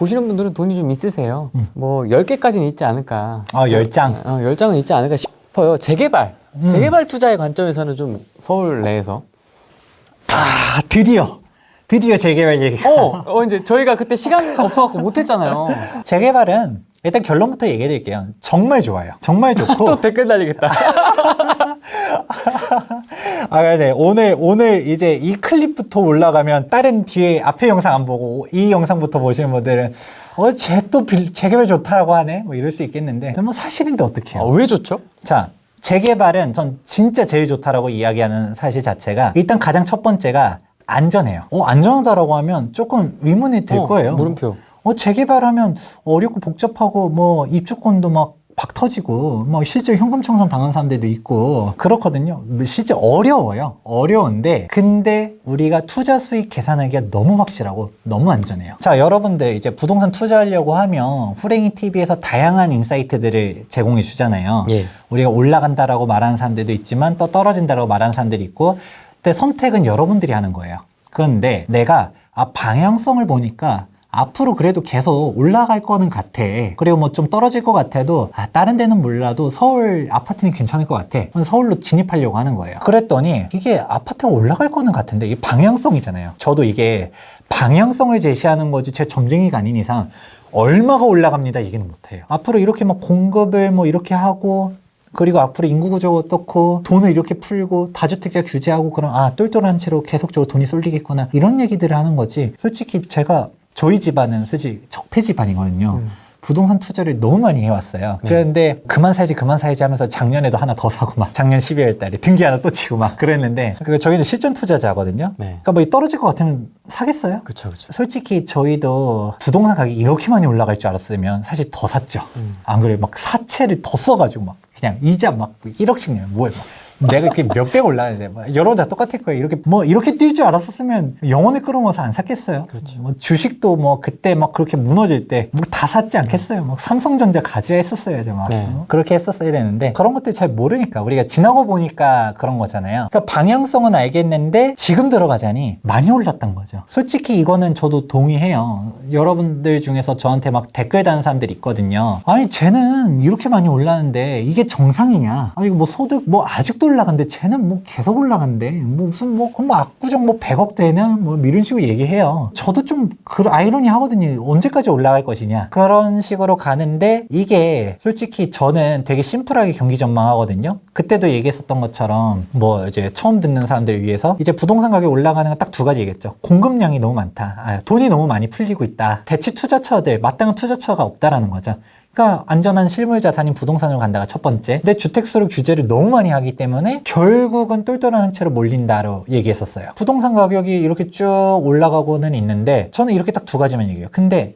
보시는 분들은 돈이 좀 있으세요. 뭐 10개까지는 있지 않을까. 10장. 10장은 있지 않을까 싶어요. 재개발 투자의 관점에서는 좀 서울 내에서. 드디어 재개발 얘기. 이제 저희가 그때 시간 없어갖고 못했잖아요. 재개발은 일단 결론부터 얘기해 드릴게요. 정말 좋아요. 정말 좋고. 또 댓글 달리겠다. 네. 오늘 이제 이 클립부터 올라가면 다른 뒤에 앞에 영상 안 보고 이 영상부터 보시는 분들은 쟤 또 재개발 좋다라고 하네? 뭐 이럴 수 있겠는데. 뭐 사실인데 어떡해요. 왜 좋죠? 자, 재개발은 전 진짜 제일 좋다라고 이야기하는 사실 자체가 일단 가장 첫 번째가 안전해요. 안전하다라고 하면 조금 의문이 들 거예요. 물음표. 재개발하면 어렵고 복잡하고 뭐 입주권도 막 터지고 뭐 실제 현금 청산 당한 사람들도 있고 그렇거든요. 실제 어려운데 근데 우리가 투자 수익 계산하기가 너무 확실하고 너무 안전해요. 자, 여러분들 이제 부동산 투자하려고 하면 후랭이 TV에서 다양한 인사이트들을 제공해 주잖아요. 예. 우리가 올라간다라고 말하는 사람들도 있지만 또 떨어진다라고 말하는 사람들이 있고, 근데 선택은 여러분들이 하는 거예요. 그런데 내가 방향성을 보니까 앞으로 그래도 계속 올라갈 거는 같아. 그리고 뭐 좀 떨어질 것 같아도 다른 데는 몰라도 서울 아파트는 괜찮을 것 같아. 서울로 진입하려고 하는 거예요. 그랬더니 이게 아파트가 올라갈 거는 같은데 이게 방향성이잖아요. 저도 이게 방향성을 제시하는 거지 제 점쟁이가 아닌 이상 얼마가 올라갑니다 얘기는 못해요. 앞으로 이렇게 막 공급을 뭐 이렇게 하고 그리고 앞으로 인구 구조가 어떻고 돈을 이렇게 풀고 다주택자 규제하고 그럼 똘똘한 채로 계속적으로 돈이 쏠리겠구나 이런 얘기들을 하는 거지. 솔직히 제가 저희 집안은 솔직히 적폐 집안이거든요. 부동산 투자를 너무 많이 해왔어요. 네. 그런데 그만 사야지 하면서 작년에도 하나 더 사고 막 작년 12월 달에 등기 하나 또 치고 막 그랬는데 저희는 실전 투자자거든요. 네. 그러니까 뭐 떨어질 것 같으면 사겠어요? 그쵸. 솔직히 저희도 부동산 가격이 이렇게 많이 올라갈 줄 알았으면 사실 더 샀죠. 안 그래요? 막 사채를 더 써가지고 막 그냥 이자 막 1억씩 내면 뭐예요? 내가 이렇게 몇백 올라가는데 여러분 다 똑같을 거예요. 이렇게 뛸 줄 알았었으면 영혼을 끌어모아서 안 샀겠어요. 그렇죠. 뭐 주식도 뭐 그때 막 그렇게 무너질 때 뭐 다 샀지 않겠어요. 막 삼성전자 가져야 했었어야죠. 막 네. 그렇게 했었어야 되는데 그런 것들 잘 모르니까 우리가 지나고 보니까 그런 거잖아요. 그러니까 방향성은 알겠는데 지금 들어가자니 많이 올랐던 거죠. 솔직히 이거는 저도 동의해요. 여러분들 중에서 저한테 막 댓글 다는 사람들이 있거든요. 아니 쟤는 이렇게 많이 올랐는데 이게 정상이냐? 이거 뭐 소득 뭐 아직도 올라간대. 쟤는 뭐 계속 올라간대. 뭐 무슨 그럼 압구정 100억 되냐? 뭐 이런 식으로 얘기해요. 저도 좀 아이러니 하거든요. 언제까지 올라갈 것이냐? 그런 식으로 가는데 이게 솔직히 저는 되게 심플하게 경기 전망하거든요. 그때도 얘기했었던 것처럼 뭐 이제 처음 듣는 사람들을 위해서 이제 부동산 가격이 올라가는 건 딱 두 가지 얘기했죠. 공급량이 너무 많다. 돈이 너무 많이 풀리고 있다. 대체 투자처들, 마땅한 투자처가 없다라는 거죠. 그러니까 안전한 실물 자산인 부동산으로 간다가 첫 번째. 근데 주택수로 규제를 너무 많이 하기 때문에 결국은 똘똘한 채로 몰린다로 얘기했었어요. 부동산 가격이 이렇게 쭉 올라가고는 있는데 저는 이렇게 딱 두 가지만 얘기해요. 근데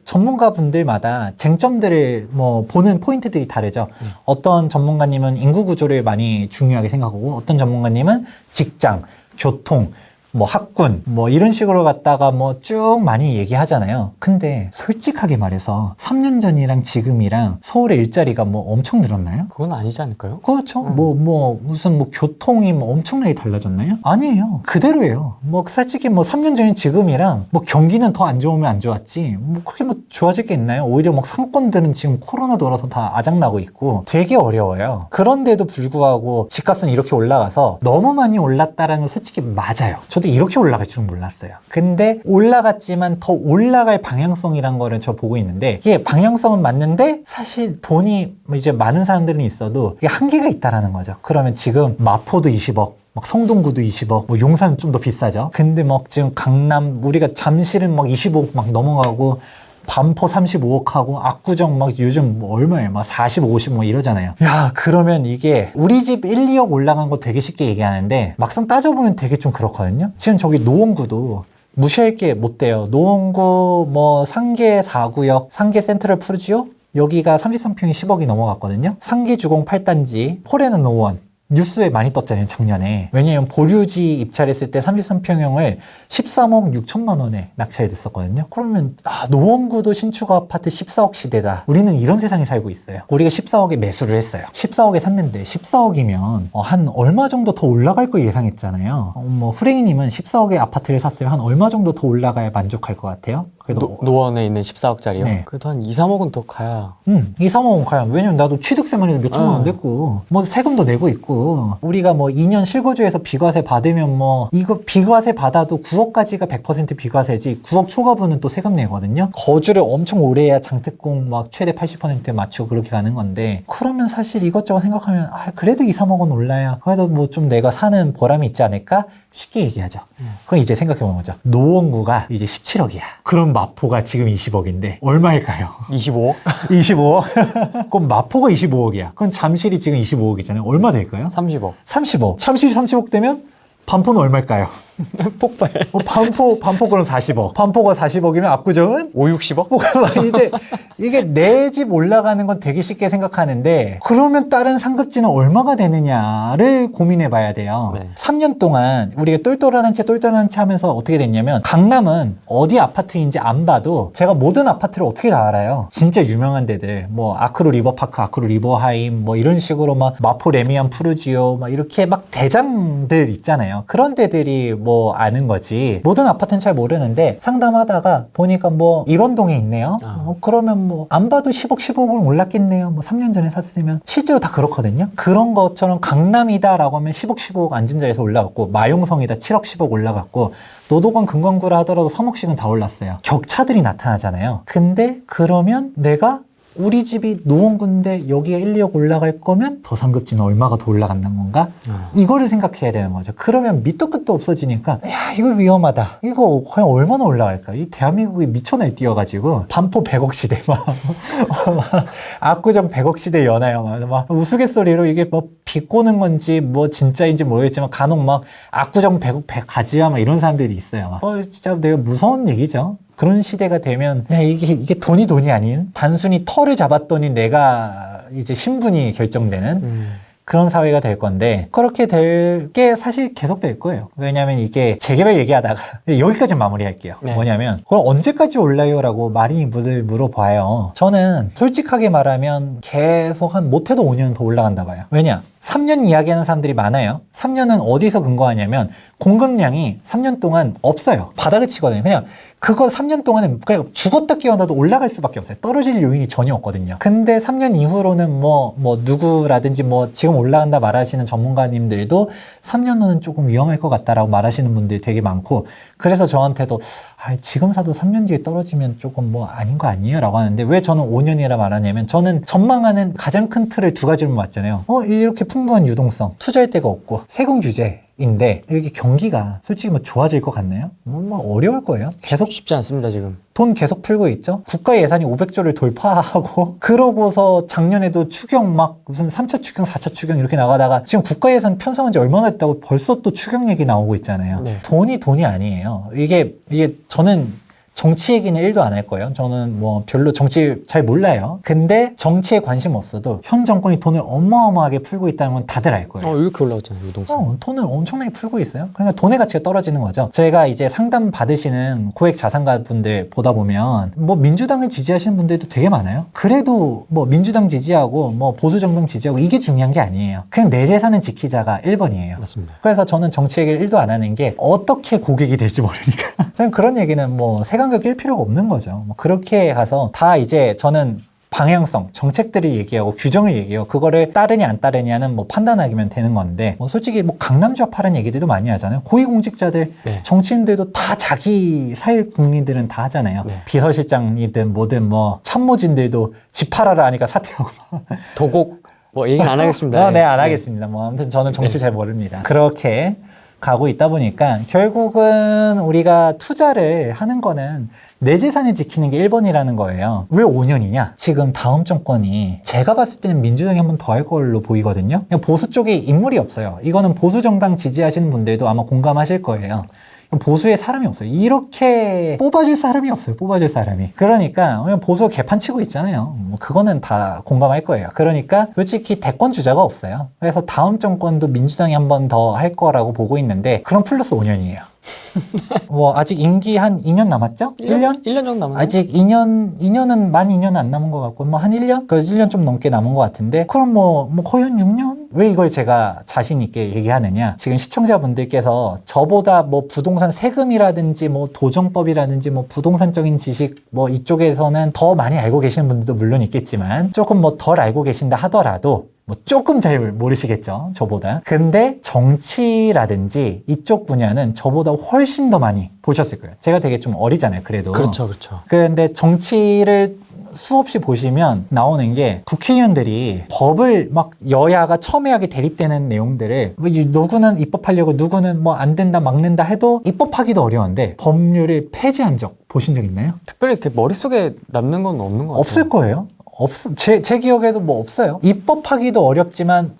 전문가분들마다 쟁점들을 뭐 보는 포인트들이 다르죠. 어떤 전문가님은 인구 구조를 많이 중요하게 생각하고 어떤 전문가님은 직장, 교통, 뭐 학군 뭐 이런 식으로 갖다가 뭐 쭉 많이 얘기하잖아요. 근데 솔직하게 말해서 3년 전이랑 지금이랑 서울의 일자리가 뭐 엄청 늘었나요? 그건 아니지 않을까요? 그렇죠. 무슨 교통이 뭐 엄청나게 달라졌나요? 아니에요. 그대로예요. 뭐 솔직히 뭐 3년 전인 지금이랑 뭐 경기는 더 안 좋으면 안 좋았지 뭐 그렇게 뭐 좋아질 게 있나요? 오히려 뭐 상권들은 지금 코로나 돌아서 다 아작나고 있고 되게 어려워요. 그런데도 불구하고 집값은 이렇게 올라가서 너무 많이 올랐다라는 건 솔직히 맞아요. 저도 이렇게 올라갈 줄은 몰랐어요. 근데 올라갔지만 더 올라갈 방향성이란 거를 저 보고 있는데 이게 방향성은 맞는데 사실 돈이 이제 많은 사람들은 있어도 이게 한계가 있다라는 거죠. 그러면 지금 마포도 20억 막 성동구도 20억, 뭐 용산은 좀 더 비싸죠. 근데 막 지금 강남 우리가 잠실은 막 25억 막 넘어가고 반포 35억 하고 압구정 막 요즘 뭐 얼마예요? 막 40, 50 뭐 이러잖아요. 야, 그러면 이게 우리 집 1, 2억 올라간 거 되게 쉽게 얘기하는데 막상 따져보면 되게 좀 그렇거든요. 지금 저기 노원구도 무시할 게 못 돼요. 노원구 뭐 상계 4구역, 상계 센트럴 푸르지오 여기가 33평이 10억이 넘어갔거든요. 상계 주공 8단지, 포레는 노원 뉴스에 많이 떴잖아요, 작년에. 왜냐면 보류지 입찰했을 때 33평형을 13억 6천만 원에 낙찰이 됐었거든요. 그러면 노원구도 신축 아파트 14억 시대다. 우리는 이런 세상에 살고 있어요. 우리가 14억에 매수를 했어요. 14억에 샀는데 14억이면 한 얼마 정도 더 올라갈 거 예상했잖아요. 뭐 후랭이님은 14억에 아파트를 샀으면 한 얼마 정도 더 올라가야 만족할 것 같아요? 그래도 노원에 있는 14억짜리요? 네. 그래도 한 2, 3억은 더 가야. 2, 3억은 가요. 왜냐면 나도 취득세만 해도 몇 천만 원 됐고, 뭐 세금도 내고 있고, 우리가 뭐 2년 실거주에서 비과세 받으면 뭐, 이거 비과세 받아도 9억까지가 100% 비과세지, 9억 초과분은 또 세금 내거든요. 거주를 엄청 오래 해야 장특공 막 최대 80% 맞추고 그렇게 가는 건데, 그러면 사실 이것저것 생각하면, 그래도 2, 3억은 올라야, 그래도 뭐 좀 내가 사는 보람이 있지 않을까? 쉽게 얘기하죠. 그럼 이제 생각해보는 거죠. 노원구가 이제 17억이야. 그럼 마포가 지금 20억인데, 얼마일까요? 25억? 25억? 그럼 마포가 25억이야. 그럼 잠실이 지금 25억이잖아요. 얼마 될까요? 30억. 30억. 잠실이 30억 되면 반포는 얼마일까요? 폭발. 반포 그럼 40억. 반포가 40억이면 압구정은? 5, 60억? 이제 이게 내 집 올라가는 건 되게 쉽게 생각하는데 그러면 다른 상급지는 얼마가 되느냐를 고민해 봐야 돼요. 네. 3년 동안 우리가 똘똘한 채 하면서 어떻게 됐냐면 강남은 어디 아파트인지 안 봐도 제가 모든 아파트를 어떻게 다 알아요. 진짜 유명한 데들 뭐 아크로 리버파크, 아크로 리버하임 뭐 이런 식으로 막 마포 레미안 푸르지오 막 이렇게 막 대장들 있잖아요. 그런 데들이 뭐 아는 거지. 모든 아파트는 잘 모르는데 상담하다가 보니까 뭐 일원동에 있네요. 그러면 뭐 안 봐도 10억, 15억은 올랐겠네요. 뭐 3년 전에 샀으면. 실제로 다 그렇거든요. 그런 것처럼 강남이다라고 하면 10억, 15억 앉은 자리에서 올라갔고 마용성이다 7억, 10억 올라갔고 노도관 금광구라 하더라도 3억씩은 다 올랐어요. 격차들이 나타나잖아요. 근데 그러면 내가 우리 집이 노원구인데 여기가 1, 2억 올라갈 거면 더 상급지는 얼마가 더 올라간다는 건가? 이거를 생각해야 되는 거죠. 그러면 밑도 끝도 없어지니까 야 이거 위험하다. 이거 과연 얼마나 올라갈까? 이 대한민국이 미쳐 날뛰어가지고 반포 100억 시대 막 압구정 100억 시대 연하요. 막 우스갯소리로 이게 뭐 비꼬는 건지 뭐 진짜인지 모르겠지만 간혹 막 압구정 100억 100 가지야 막 이런 사람들이 있어요. 진짜 되게 무서운 얘기죠. 그런 시대가 되면 야, 이게 돈이 아닌 단순히 털을 잡았더니 내가 이제 신분이 결정되는 그런 사회가 될 건데 그렇게 될 게 사실 계속 될 거예요. 왜냐하면 이게 재개발 얘기하다가 여기까지 마무리할게요. 네. 뭐냐면 그럼 언제까지 올라요? 라고 많이 물어봐요. 저는 솔직하게 말하면 계속 한 못해도 5년 더 올라간다 봐요. 왜냐? 3년 이야기하는 사람들이 많아요. 3년은 어디서 근거하냐면 공급량이 3년 동안 없어요. 바닥을 치거든요. 그냥 그거 3년 동안은 그냥 죽었다 깨어나도 올라갈 수밖에 없어요. 떨어질 요인이 전혀 없거든요. 근데 3년 이후로는 뭐 누구라든지 뭐 지금 올라간다 말하시는 전문가님들도 3년 후는 조금 위험할 것 같다라고 말하시는 분들이 되게 많고 그래서 저한테도 지금 사도 3년 뒤에 떨어지면 조금 뭐 아닌 거 아니에요? 라고 하는데 왜 저는 5년이라 말하냐면 저는 전망하는 가장 큰 틀을 두 가지로 봤잖아요. 이렇게 풍부한 유동성, 투자할 데가 없고 세금 규제인데 여기 경기가 솔직히 뭐 좋아질 것 같나요? 뭐 어려울 거예요. 계속 쉽지 않습니다, 지금. 돈 계속 풀고 있죠. 국가 예산이 500조를 돌파하고 그러고서 작년에도 추경 막 무슨 3차 추경, 4차 추경 이렇게 나가다가 지금 국가 예산 편성한 지 얼마나 됐다고 벌써 또 추경 얘기 나오고 있잖아요. 네. 돈이 아니에요. 이게 저는 정치 얘기는 1도 안 할 거예요. 저는 뭐 별로 정치 잘 몰라요. 근데 정치에 관심 없어도 현 정권이 돈을 어마어마하게 풀고 있다는 건 다들 알 거예요. 이렇게 올라왔잖아요, 유동성. 돈을 엄청나게 풀고 있어요. 그러니까 돈의 가치가 떨어지는 거죠. 제가 이제 상담 받으시는 고액 자산가 분들 보다 보면 뭐 민주당을 지지하시는 분들도 되게 많아요. 그래도 뭐 민주당 지지하고 뭐 보수 정당 지지하고 이게 중요한 게 아니에요. 그냥 내 재산을 지키자가 1번이에요. 맞습니다. 그래서 저는 정치 얘기를 1도 안 하는 게 어떻게 고객이 될지 모르니까. 저는 그런 얘기는 뭐 세간격 낄 필요가 없는 거죠. 뭐 그렇게 가서 다 이제 저는 방향성, 정책들을 얘기하고 규정을 얘기하고 그거를 따르냐 안 따르냐는 뭐 판단하기면 되는 건데 뭐 솔직히 뭐 강남주합 하는 얘기들도 많이 하잖아요. 고위공직자들, 네. 정치인들도 다 자기 살 국민들은 다 하잖아요. 네. 비서실장이든 뭐든 뭐 참모진들도 집 팔아라 하니까 사퇴하고 도곡 뭐 얘기는 안 하겠습니다. 네, 안 하겠습니다. 뭐 아무튼 저는 정치 잘 모릅니다. 그렇게 가고 있다 보니까 결국은 우리가 투자를 하는 거는 내 재산을 지키는 게 1번이라는 거예요. 왜 5년이냐? 지금 다음 정권이 제가 봤을 때는 민주당이 한 번 더 할 걸로 보이거든요. 보수 쪽에 인물이 없어요. 이거는 보수 정당 지지하시는 분들도 아마 공감하실 거예요. 보수에 사람이 없어요. 이렇게 뽑아줄 사람이 없어요. 뽑아줄 사람이. 그러니까 그냥 보수 개판 치고 있잖아요. 뭐 그거는 다 공감할 거예요. 그러니까 솔직히 대권 주자가 없어요. 그래서 다음 정권도 민주당이 한 번 더 할 거라고 보고 있는데 그럼 플러스 5년이에요. 뭐 아직 임기 한 2년 남았죠? 1년? 1년 정도 남았나요? 아직 2년은 만 2년 안 남은 것 같고 뭐 한 1년? 그래서 1년 좀 넘게 남은 것 같은데 그럼 뭐 거의 한 6년? 왜 이걸 제가 자신 있게 얘기하느냐? 지금 시청자분들께서 저보다 뭐 부동산 세금이라든지 뭐 도정법이라든지 뭐 부동산적인 지식 뭐 이쪽에서는 더 많이 알고 계시는 분들도 물론 있겠지만 조금 뭐 덜 알고 계신다 하더라도 뭐 조금 잘 모르시겠죠, 저보다. 근데 정치라든지 이쪽 분야는 저보다 훨씬 더 많이 보셨을 거예요. 제가 되게 좀 어리잖아요, 그래도. 그렇죠, 그렇죠. 그런데 정치를 수없이 보시면 나오는 게 국회의원들이 법을 막 여야가 첨예하게 대립되는 내용들을 누구는 입법하려고 누구는 뭐 안 된다 막는다 해도 입법하기도 어려운데 법률을 폐지한 적 보신 적 있나요? 특별히 이렇게 머릿속에 남는 건 없는 것 같아요. 없을 거예요. 제 기억에도 뭐 없어요. 입법하기도 어렵지만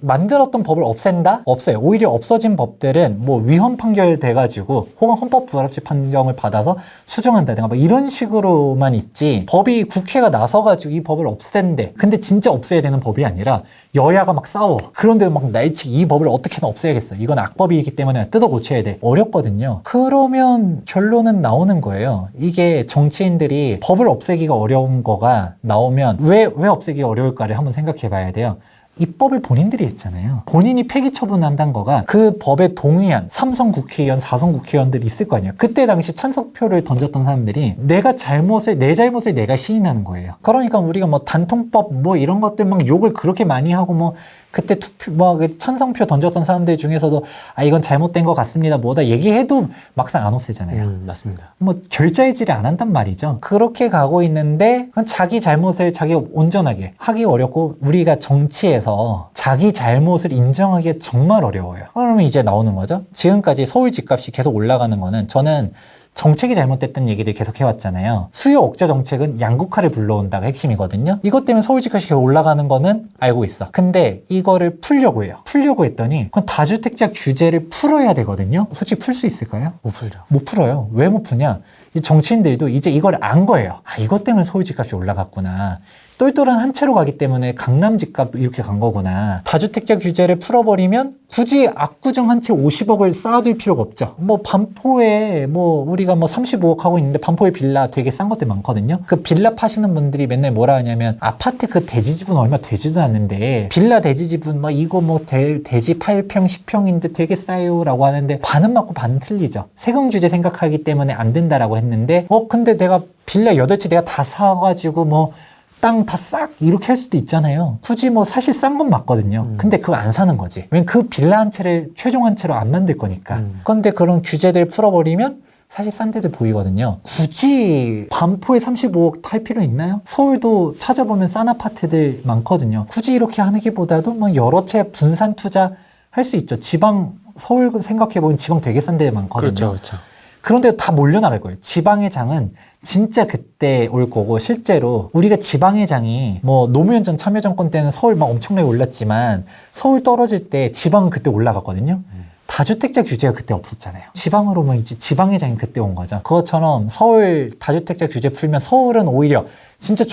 만들었던 법을 없앤다? 없어요. 오히려 없어진 법들은 뭐 위헌 판결 돼가지고 혹은 헌법 불합치 판정을 받아서 수정한다든가 뭐 이런 식으로만 있지 법이 국회가 나서가지고 이 법을 없앤대. 근데 진짜 없애야 되는 법이 아니라 여야가 막 싸워. 그런데 막 날치기 이 법을 어떻게든 없애야겠어. 이건 악법이기 때문에 뜯어 고쳐야 돼. 어렵거든요. 그러면 결론은 나오는 거예요. 이게 정치인들이 법을 없애기가 어려운 거가 나오면 왜 없애기 어려울까를 한번 생각해 봐야 돼요. 입법을 본인들이 했잖아요. 본인이 폐기 처분한다는 거가 그 법에 동의한 삼성 국회의원, 사성 국회의원들이 있을 거 아니에요. 그때 당시 찬성표를 던졌던 사람들이 내 잘못을 내가 시인하는 거예요. 그러니까 우리가 뭐 단통법 뭐 이런 것들 막 욕을 그렇게 많이 하고 뭐 그때 찬성표 던졌던 사람들 중에서도 이건 잘못된 것 같습니다. 뭐다 얘기해도 막상 안 없애잖아요. 맞습니다. 뭐 결자해지를 안 한단 말이죠. 그렇게 가고 있는데 자기 잘못을 자기가 온전하게 하기 어렵고 우리가 정치에서 자기 잘못을 인정하기가 정말 어려워요. 그러면 이제 나오는 거죠. 지금까지 서울 집값이 계속 올라가는 거는 저는 정책이 잘못됐던 얘기들 계속 해왔잖아요. 수요 억제 정책은 양극화를 불러온다가 핵심이거든요. 이것 때문에 서울 집값이 계속 올라가는 거는 알고 있어. 근데 이거를 풀려고 해요. 풀려고 했더니 그건 다주택자 규제를 풀어야 되거든요. 솔직히 풀 수 있을까요? 못 풀죠. 못 풀어요. 왜 못 푸냐? 이 정치인들도 이제 이걸 안 거예요. 이것 때문에 서울 집값이 올라갔구나. 똘똘한 한 채로 가기 때문에 강남 집값 이렇게 간 거구나. 다주택자 규제를 풀어버리면 굳이 압구정 한 채 50억을 쌓아둘 필요가 없죠. 뭐 반포에 우리가 35억 하고 있는데 반포에 빌라 되게 싼 것들 많거든요. 그 빌라 파시는 분들이 맨날 뭐라 하냐면 아파트 그 대지집은 얼마 되지도 않는데 빌라 대지집은 이거 대지 8평 10평인데 되게 싸요 라고 하는데 반은 맞고 반은 틀리죠. 세금 규제 생각하기 때문에 안 된다라고 했는데 근데 내가 빌라 8채 내가 다 사가지고 땅 다 싹 이렇게 할 수도 있잖아요. 굳이 사실 싼 건 맞거든요. 근데 그거 안 사는 거지. 왜냐면 그 빌라 한 채를 최종 한 채로 안 만들 거니까. 그런데 그런 규제들 풀어버리면 사실 싼 데들 보이거든요. 굳이 반포에 35억 탈 필요 있나요? 서울도 찾아보면 싼 아파트들 많거든요. 굳이 이렇게 하기보다도 여러 채 분산 투자 할 수 있죠. 서울 생각해보면 지방 되게 싼 데 많거든요. 그렇죠. 그런데 다 몰려나갈 거예요. 지방의 장은 진짜 그때 올 거고, 실제로 우리가 지방의 장이 노무현 전 참여정권 때는 서울 엄청나게 올랐지만 서울 떨어질 때 지방은 그때 올라갔거든요. 다주택자 규제가 그때 없었잖아요. 지방으로 이제 지방의 장이 그때 온 거죠. 그것처럼 서울 다주택자 규제 풀면 서울은 오히려 진짜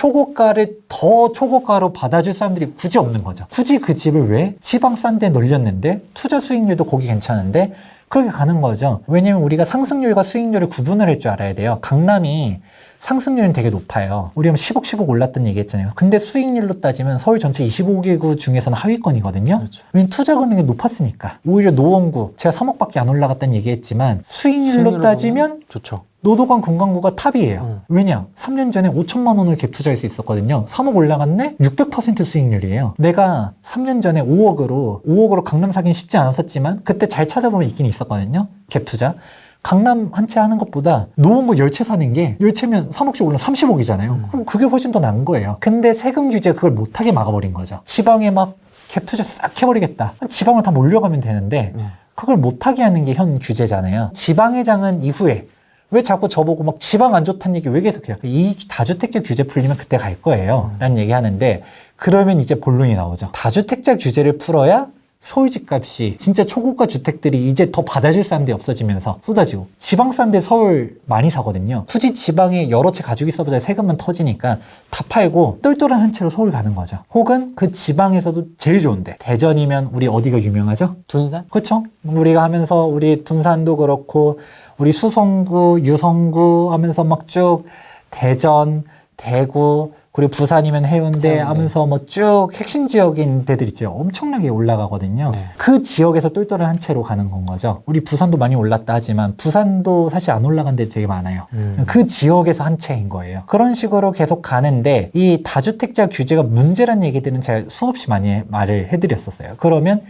더 초고가로 받아줄 사람들이 굳이 없는 거죠. 굳이 그 집을 왜? 지방 싼 데 놀렸는데 투자 수익률도 거기 괜찮은데 그렇게 가는 거죠. 왜냐면 우리가 상승률과 수익률을 구분을 할 줄 알아야 돼요. 강남이 상승률은 되게 높아요. 우리 10억 올랐던 얘기 했잖아요. 근데 수익률로 따지면 서울 전체 25개구 중에서는 하위권이거든요. 그렇죠. 왜냐면 투자 금액이 높았으니까. 오히려 노원구, 제가 3억밖에 안 올라갔다는 얘기 했지만 수익률로 따지면 좋죠. 노도관 금강구가 탑이에요. 왜냐? 3년 전에 5천만 원을 갭 투자할 수 있었거든요. 3억 올라갔네? 600% 수익률이에요. 내가 3년 전에 5억으로 강남 사긴 쉽지 않았었지만 그때 잘 찾아보면 있긴 있었거든요. 갭 투자. 강남 한 채 하는 것보다 노원구 10채 사는 게 10채면 3억씩 올라면 30억이잖아요. 그럼 그게 훨씬 더 나은 거예요. 근데 세금 규제가 그걸 못하게 막아버린 거죠. 지방에 갭 투자 싹 해버리겠다. 지방으로 다 몰려가면 되는데 그걸 못하게 하는 게 현 규제잖아요. 지방의 장은 이후에 왜 자꾸 저보고 지방 안 좋다는 얘기 왜 계속해요? 이 다주택자 규제 풀리면 그때 갈 거예요. 라는 얘기 하는데 그러면 이제 본론이 나오죠. 다주택자 규제를 풀어야 서울 집값이 진짜 초고가 주택들이 이제 더 받아줄 사람들이 없어지면서 쏟아지고 지방 사람들 서울 많이 사거든요. 굳이 지방에 여러 채 가지고 있어보자 세금만 터지니까 다 팔고 똘똘한 한 채로 서울 가는 거죠. 혹은 그 지방에서도 제일 좋은데 대전이면 우리 어디가 유명하죠? 둔산? 그렇죠. 우리가 하면서 우리 둔산도 그렇고 우리 수성구, 유성구 하면서 쭉 대전, 대구, 그리고 부산이면 해운대 해운대. 하면서 뭐 쭉 핵심 지역인 데들 있죠. 엄청나게 올라가거든요. 네. 그 지역에서 똘똘한 한 채로 가는 건 거죠. 우리 부산도 많이 올랐다 하지만 부산도 사실 안 올라간 데 되게 많아요. 그 지역에서 한 채인 거예요. 그런 식으로 계속 가는데 이 다주택자 규제가 문제란 얘기들은 제가 수없이 많이 말을 해드렸었어요. 그러면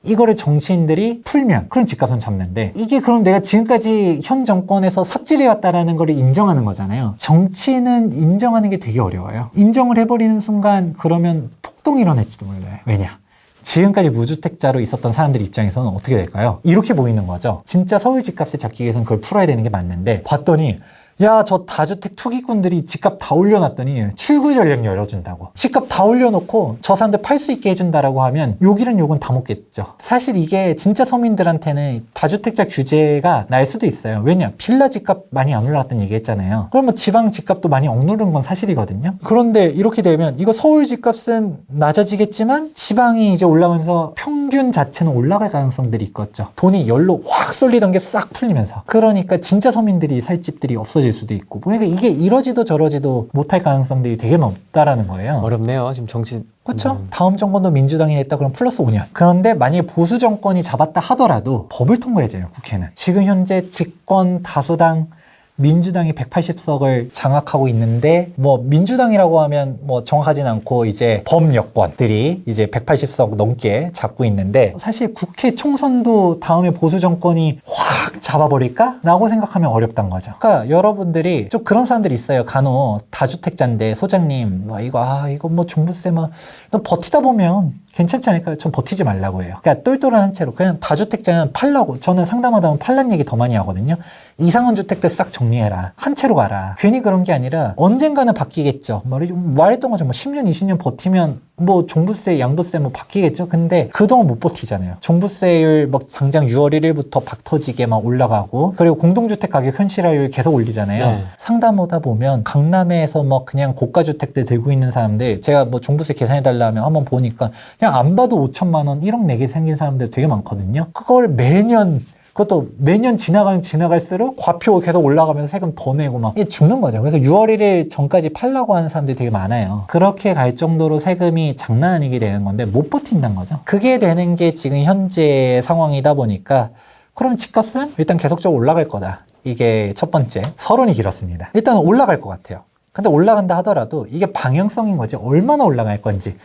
이거를 정치인들이 풀면 그런 집값은 잡는데 이게 그럼 내가 지금까지 현 정권에서 삽질해왔다라는 걸 인정하는 거잖아요. 정치는 인정하는 게 되게 어려워요. 인정을 해버리는 순간 그러면 폭동이 일어날지도 몰라요. 왜냐? 지금까지 무주택자로 있었던 사람들 입장에서는 어떻게 될까요? 이렇게 보이는 거죠. 진짜 서울 집값을 잡기 위해서는 그걸 풀어야 되는 게 맞는데 봤더니 야, 저 다주택 투기꾼들이 집값 다 올려놨더니 출구 전략 열어준다고. 집값 다 올려놓고 저 사람들 팔 수 있게 해준다라고 하면 욕이란 욕은 다 먹겠죠. 사실 이게 진짜 서민들한테는 다주택자 규제가 날 수도 있어요. 왜냐? 빌라 집값 많이 안 올라갔다는 얘기 했잖아요. 그러면 지방 집값도 많이 억누른 건 사실이거든요. 그런데 이렇게 되면 이거 서울 집값은 낮아지겠지만 지방이 이제 올라가면서 평균 자체는 올라갈 가능성들이 있겠죠. 돈이 열로 확 쏠리던 게 싹 풀리면서. 그러니까 진짜 서민들이 살 집들이 없어질 수도 있고, 그러니까 이게 이러지도 저러지도 못할 가능성들이 되게 높다라는 거예요. 어렵네요. 지금 정치. 그렇죠? 다음 정권도 민주당이 했다 그럼 플러스 5년. 그런데 만약에 보수 정권이 잡았다 하더라도 법을 통과해야 돼요, 국회는. 지금 현재 집권 다수당 민주당이 180석을 장악하고 있는데, 뭐 민주당이라고 하면 뭐 정확하진 않고 이제 범여권들이 이제 180석 넘게 잡고 있는데, 사실 국회 총선도 다음에 보수 정권이 확 잡아버릴까? 라고 생각하면 어렵단 거죠. 그러니까 여러분들이 좀 그런 사람들이 있어요. 간혹 다주택자인데 소장님 뭐 이거 뭐 종부세 막 너 버티다 보면 괜찮지 않을까요? 전 버티지 말라고 해요. 그러니까 똘똘한 한 채로 그냥 다주택자는 팔라고. 저는 상담하다 보면 팔란 얘기 더 많이 하거든요. 이상한 주택들 싹 정리해라. 한 채로 가라. 괜히 그런 게 아니라 언젠가는 바뀌겠죠. 말했던 거죠. 뭐 10년, 20년 버티면 뭐 종부세, 양도세 뭐 바뀌겠죠. 근데 그동안 못 버티잖아요. 종부세율 뭐 당장 6월 1일부터 박 터지게 막 올라가고, 그리고 공동주택 가격 현실화율 계속 올리잖아요. 네. 상담하다 보면 강남에서 뭐 그냥 고가주택들 들고 있는 사람들, 제가 뭐 종부세 계산해달라 하면 한번 보니까 그냥 안 봐도 5천만 원, 1억 내게 생긴 사람들 되게 많거든요. 그걸 매년, 그것도 매년 지나갈수록 과표 계속 올라가면서 세금 더 내고 막 이게 죽는 거죠. 그래서 6월 1일 전까지 팔라고 하는 사람들이 되게 많아요. 그렇게 갈 정도로 세금이 장난 아니게 되는 건데 못 버틴다는 거죠. 그게 되는 게 지금 현재 상황이다 보니까, 그럼 집값은 일단 계속적으로 올라갈 거다. 이게 첫 번째. 서론이 길었습니다. 일단 올라갈 것 같아요. 근데 올라간다 하더라도 이게 방향성인 거지 얼마나 올라갈 건지.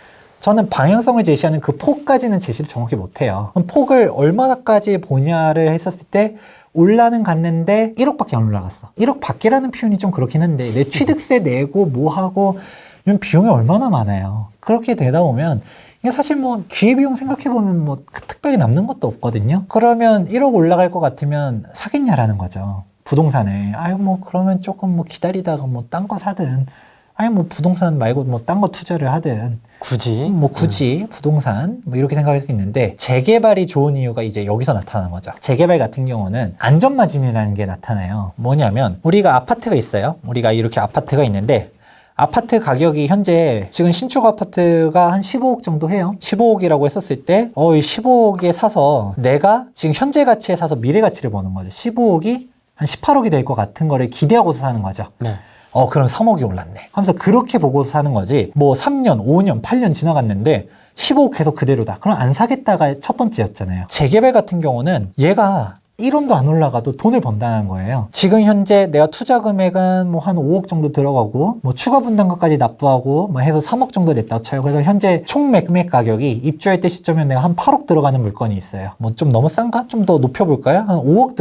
저는 방향성을 제시하는 그 폭까지는 제시를 정확히 못해요. 그럼 폭을 얼마나까지 보냐를 했었을 때 올라는 갔는데 1억밖에 안 올라갔어. 1억 밖이라는 표현이 좀 그렇긴 한데 내 취득세 내고 뭐 하고 이런 비용이 얼마나 많아요. 그렇게 되다 보면 이게 사실 뭐 기회비용 생각해보면 뭐 특별히 남는 것도 없거든요. 그러면 1억 올라갈 것 같으면 사겠냐라는 거죠. 부동산을. 아유 뭐 그러면 조금 뭐 기다리다가 뭐 딴 거 사든, 아니 뭐 부동산 말고 뭐 딴 거 투자를 하든, 굳이 부동산 뭐 이렇게 생각할 수 있는데, 재개발이 좋은 이유가 이제 여기서 나타나는 거죠. 재개발 같은 경우는 안전마진이라는 게 나타나요. 뭐냐면 우리가 아파트가 있어요. 우리가 이렇게 아파트가 있는데 아파트 가격이 현재 지금 신축 아파트가 한 15억 정도 해요. 15억이라고 했었을 때 이 15억에 사서 내가 지금 현재 가치에 사서 미래 가치를 보는 거죠. 15억이 한 18억이 될 것 같은 거를 기대하고서 사는 거죠. 네. 그럼 3억이 올랐네 하면서 그렇게 보고서 사는 거지, 뭐 3년, 5년, 8년 지나갔는데 15억 계속 그대로다. 그럼 안 사겠다가 첫 번째였잖아요. 재개발 같은 경우는 얘가 1원도 안 올라가도 돈을 번다는 거예요. 지금 현재 내가 투자 금액은 뭐 한 5억 정도 들어가고 뭐 추가 분담금까지 납부하고 뭐 해서 3억 정도 냈다고 쳐요. 그래서 현재 총 매매 가격이 입주할 때 시점에 내가 한 8억 들어가는 물건이 있어요. 뭐 좀 너무 싼가? 좀 더 높여볼까요? 한 5억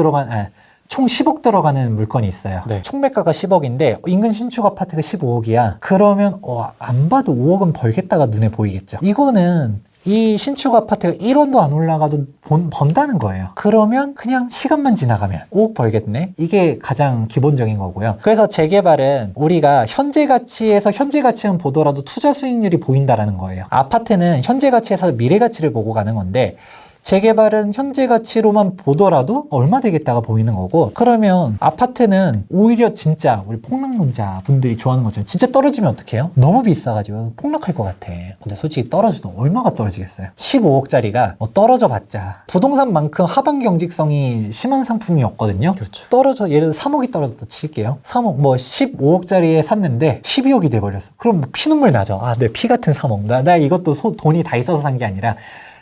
총 10억 들어가는 물건이 있어요. 네. 총매가가 10억인데 인근 신축 아파트가 15억이야. 그러면 안 봐도 5억은 벌겠다가 눈에 보이겠죠. 이거는 이 신축 아파트가 1원도 안 올라가도 번다는 거예요. 그러면 그냥 시간만 지나가면 5억 벌겠네? 이게 가장 기본적인 거고요. 그래서 재개발은 우리가 현재 가치에서 현재 가치는 보더라도 투자 수익률이 보인다라는 거예요. 아파트는 현재 가치에서 미래 가치를 보고 가는 건데, 재개발은 현재 가치로만 보더라도 얼마 되겠다가 보이는 거고, 그러면 아파트는 오히려 진짜 우리 폭락론자 분들이 좋아하는 것처럼 진짜 떨어지면 어떡해요? 너무 비싸가지고 폭락할 것 같아. 근데 솔직히 떨어져도 얼마가 떨어지겠어요? 15억짜리가 뭐 떨어져 봤자 부동산만큼 하방 경직성이 심한 상품이었거든요. 그렇죠. 떨어져, 예를 들어 3억이 떨어졌다 칠게요. 3억, 뭐 15억짜리에 샀는데 12억이 돼버렸어. 그럼 뭐 피눈물 나죠. 아, 내 피 같은 3억. 나 이것도 돈이 다 있어서 산 게 아니라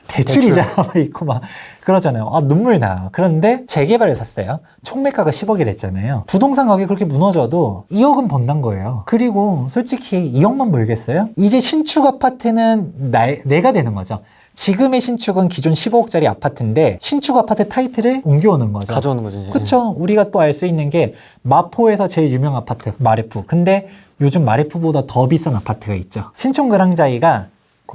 대출이자 막 있고 막 그러잖아요. 아, 눈물 나. 그런데 재개발을 샀어요. 총매가가 10억이랬잖아요. 부동산 가격이 그렇게 무너져도 2억은 번단 거예요. 그리고 솔직히 2억만 벌겠어요? 이제 신축 아파트는 내가 되는 거죠. 지금의 신축은 기존 15억짜리 아파트인데 신축 아파트 타이틀을 옮겨오는 거죠. 가져오는 거죠. 그쵸. 우리가 또 알 수 있는 게 마포에서 제일 유명한 아파트 마레프. 근데 요즘 마레프보다 더 비싼 아파트가 있죠. 신촌그랑자이가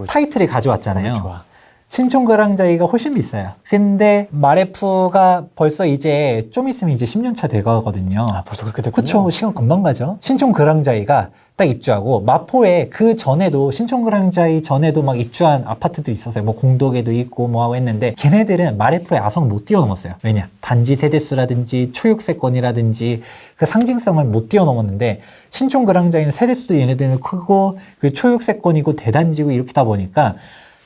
타이틀을 가져왔잖아요. 좋아. 신촌그랑자이가 훨씬 비싸요. 근데 마레프가 벌써 이제 좀 있으면 이제 10년 차 돼가거든요. 아, 벌써 그렇게 됐군요. 그쵸. 시간 금방 가죠. 신촌그랑자이가 딱 입주하고 마포에 그 전에도 신촌그랑자이 전에도 막 입주한 아파트들이 있었어요. 뭐 공덕에도 있고 뭐 하고 했는데 걔네들은 마레프의 아성을 못 뛰어넘었어요. 왜냐? 단지 세대수라든지 초육세권이라든지 그 상징성을 못 뛰어넘었는데 신촌그랑자이는 세대수도 얘네들은 크고 그 초육세권이고 대단지고 이렇게다 보니까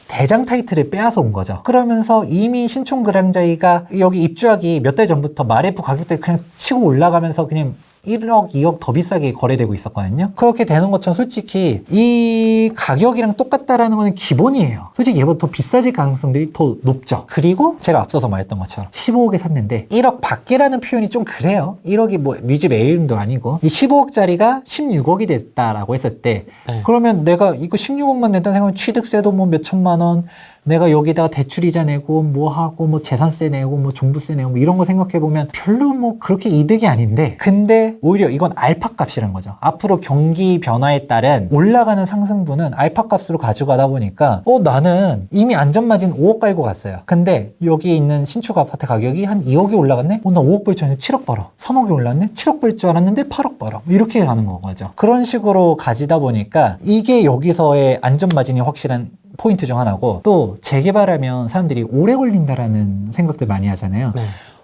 대장 타이틀을 빼앗아 온 거죠. 그러면서 이미 신촌그랑자이가 여기 입주하기 몇 달 전부터 마레프 가격대가 그냥 치고 올라가면서 그냥 1억, 2억 더 비싸게 거래되고 있었거든요. 그렇게 되는 것처럼 솔직히 이 가격이랑 똑같다라는 거는 기본이에요. 솔직히 얘보다 더 비싸질 가능성들이 더 높죠. 그리고 제가 앞서서 말했던 것처럼 15억에 샀는데 1억 밖이라는 표현이 좀 그래요. 1억이 뭐 니집 A이름도 아니고 이 15억짜리가 16억이 됐다라고 했을 때 그러면 내가 이거 16억만 낸다는 생각하면 취득세도 뭐 몇 천만 원, 내가 여기다가 대출이자 내고 뭐 하고 뭐 재산세 내고 뭐 종부세 내고 뭐 이런 거 생각해 보면 별로 뭐 그렇게 이득이 아닌데, 근데 오히려 이건 알파 값이란 거죠. 앞으로 경기 변화에 따른 올라가는 상승분은 알파 값으로 가져가다 보니까 나는 이미 안전마진 5억 깔고 갔어요. 근데 여기 있는 신축 아파트 가격이 한 2억이 올라갔네? 나 5억 벌 줄 알았는데 7억 벌어. 3억이 올랐네? 7억 벌 줄 알았는데 8억 벌어. 이렇게 가는 거죠. 그런 식으로 가지다 보니까 이게 여기서의 안전마진이 확실한 포인트 중 하나고, 또 재개발하면 사람들이 오래 걸린다라는 생각들 많이 하잖아요. 네.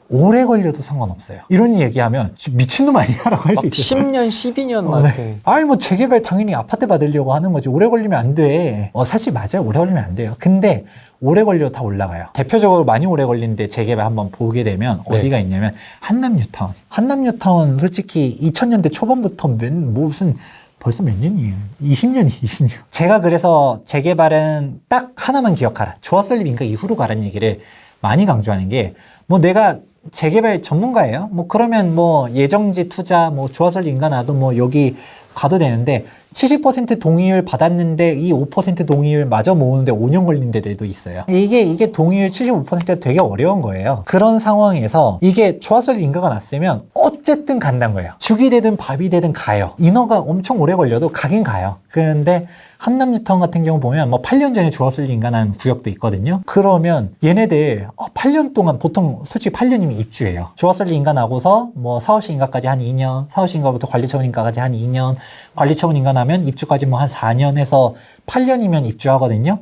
오래 걸려도 상관없어요. 이런 얘기하면 미친놈 아니야라고 할 수 있어요. 10년, 12년 막 이렇게. 아니 뭐 재개발 당연히 아파트 받으려고 하는 거지. 오래 걸리면 안 돼. 사실 맞아요. 오래 걸리면 안 돼요. 근데 오래 걸려도 다 올라가요. 대표적으로 많이 오래 걸리는데 재개발 한번 보게 되면 어디가 있냐면 한남뉴타운. 한남뉴타운 솔직히 2000년대 초반부터 무슨 벌써 몇 년이에요? 20년이 20년. 제가 그래서 재개발은 딱 하나만 기억하라. 조합설립 인가 이후로 가라는 얘기를 많이 강조하는 게, 뭐 내가 재개발 전문가예요. 뭐 그러면 뭐 예정지 투자, 뭐 조합설립 인가 나도 뭐 여기 가도 되는데 70% 동의율 받았는데 이 5% 동의율 마저 모으는데 5년 걸린 데들도 있어요. 이게 동의율 75%가 되게 어려운 거예요. 그런 상황에서 이게 조합설립 인가가 났으면 어쨌든 간다는 거예요. 죽이 되든 밥이 되든 가요. 인허가 엄청 오래 걸려도 가긴 가요. 그런데 한남뉴타운 같은 경우 보면 뭐 8년 전에 조합설립 인가 난 구역도 있거든요. 그러면 얘네들 8년 동안, 보통 솔직히 8년이면 입주해요. 조합설립 인가 나고서 뭐 사업시 인가까지 한 2년, 사업시 인가부터 관리처분 인가까지 한 2년, 관리처분 인가 나면 입주까지 뭐 한 4년 해서 8년이면 입주하거든요.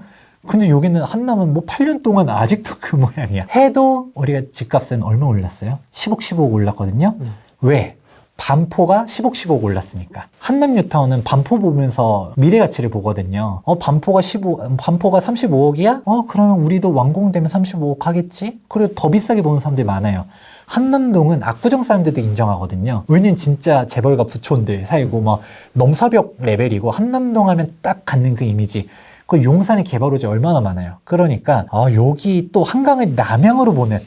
근데 여기는 한남은 뭐 8년 동안 아직도 그 모양이야. 해도 우리가 집값은 얼마 올랐어요? 10억, 15억 올랐거든요. 왜? 반포가 10억, 15억 올랐으니까. 한남뉴타운은 반포 보면서 미래 가치를 보거든요. 반포가 35억이야? 그러면 우리도 완공되면 35억 하겠지? 그리고 더 비싸게 보는 사람들이 많아요. 한남동은 압구정 사람들도 인정하거든요. 왜냐면 진짜 재벌가 부촌들 살고 막 넘사벽 레벨이고, 한남동 하면 딱 갖는 그 이미지. 그 용산의 개발호재 얼마나 많아요. 그러니까 여기 또 한강을 남향으로 보는.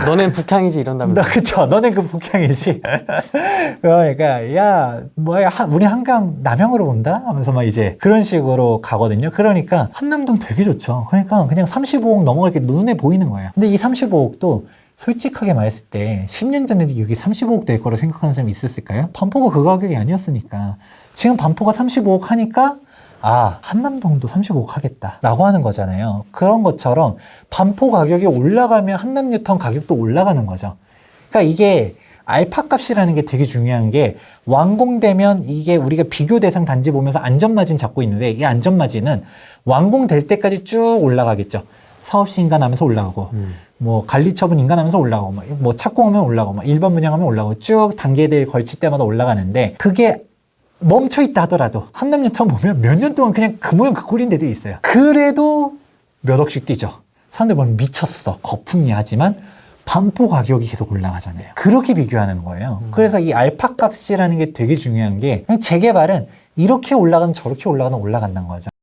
너넨 북향이지 이런다면서. 그쵸. 너넨 그 북향이지. 그러니까 야 뭐야 우리 한강 남향으로 본다 하면서 막 이제 그런 식으로 가거든요. 그러니까 한남동 되게 좋죠. 그러니까 그냥 35억 넘어갈 게 눈에 보이는 거예요. 근데 이 35억도 솔직하게 말했을 때 10년 전에도 여기 35억 될 거라고 생각하는 사람이 있었을까요? 반포가 그 가격이 아니었으니까. 지금 반포가 35억 하니까 한남동도 35억 하겠다 라고 하는 거잖아요. 그런 것처럼 반포 가격이 올라가면 한남뉴타운 가격도 올라가는 거죠. 그러니까 이게 알파 값이라는 게 되게 중요한 게, 완공되면 이게 우리가 비교 대상 단지 보면서 안전마진 잡고 있는데, 이 안전마진은 완공될 때까지 쭉 올라가겠죠. 사업시 인가하면서 올라가고 뭐 관리처분 인가하면서 올라가고 뭐 착공하면 올라가고 뭐 일반 분양하면 올라가고 쭉 단계들 걸칠 때마다 올라가는데 그게 멈춰 있다 하더라도 한남뉴타운 보면 몇 년 동안 그냥 그 모양 그 꼴인 데도 있어요. 그래도 몇 억씩 뛰죠. 사람들 보면 미쳤어. 거품이하지만 반포 가격이 계속 올라가잖아요. 그렇게 비교하는 거예요. 그래서 이 알파 값이라는 게 되게 중요한 게 재개발은 이렇게 올라가는 저렇게 올라가는 올라간다는 거죠.